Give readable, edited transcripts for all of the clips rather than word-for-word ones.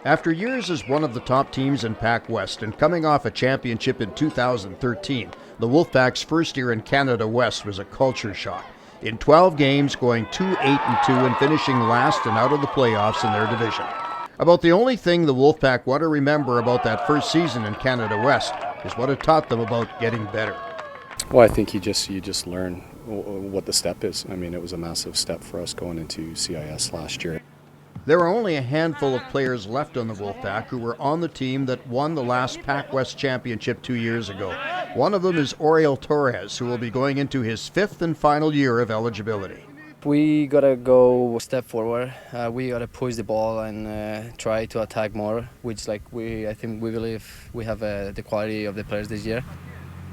After years as one of the top teams in Pac West and coming off a championship in 2013, the Wolfpack's first year in Canada West was a culture shock. In 12 games, going 2-8-2 and finishing last and out of the playoffs in their division. About the only thing the Wolfpack want to remember about that first season in Canada West is what it taught them about getting better. Well, I think you just learn what the step is. I mean, it was a massive step for us going into CIS last year. There are only a handful of players left on the Wolfpack who were on the team that won the last Pac West championship 2 years ago. One of them is Oriel Torres, who will be going into his fifth and final year of eligibility. We gotta go a step forward. We gotta push the ball and try to attack more, which I think we believe we have the quality of the players this year.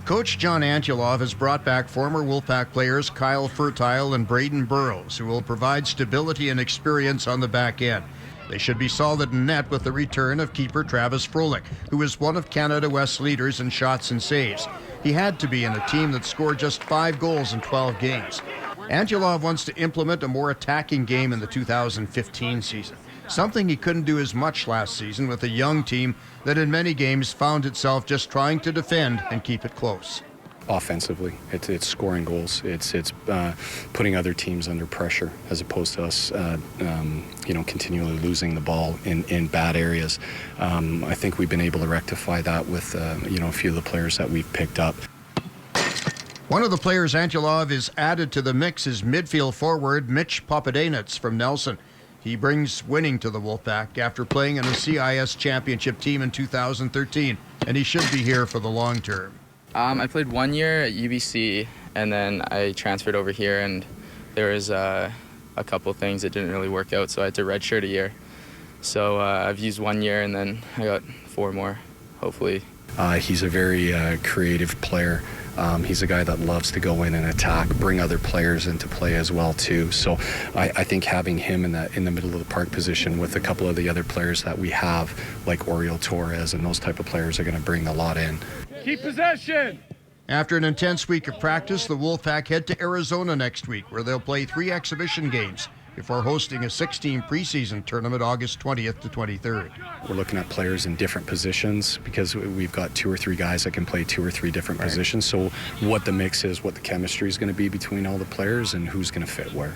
Coach John Antulov has brought back former Wolfpack players Kyle Fertile and Braden Burrows, who will provide stability and experience on the back end. They should be solid in net with the return of keeper Travis Froelich, who is one of Canada West's leaders in shots and saves. He had to be in a team that scored just 5 goals in 12 games. Antulov wants to implement a more attacking game in the 2015 season, something he couldn't do as much last season with a young team that in many games found itself just trying to defend and keep it close. Offensively, it's scoring goals. It's putting other teams under pressure as opposed to us, continually losing the ball in bad areas. I think we've been able to rectify that with a few of the players that we've picked up. One of the players Antulov is added to the mix is midfield forward Mitch Papadenitz from Nelson. He brings winning to the Wolfpack after playing in a CIS championship team in 2013, and he should be here for the long term. I played 1 year at UBC, and then I transferred over here, and there was a couple things that didn't really work out, so I had to redshirt a year. So I've used 1 year, and then I got 4 more, hopefully. He's a very creative player. He's a guy that loves to go in and attack, bring other players into play as well too. So I think having him in the middle of the park position with a couple of the other players that we have, like Oriel Torres and those type of players, are going to bring a lot in. Keep possession! After an intense week of practice, the Wolfpack head to Arizona next week, where they'll play 3 exhibition games before hosting a 16 preseason tournament August 20th to 23rd. We're looking at players in different positions because we've got 2 or 3 guys that can play 2 or 3 different positions. So what the mix is, what the chemistry is going to be between all the players and who's going to fit where.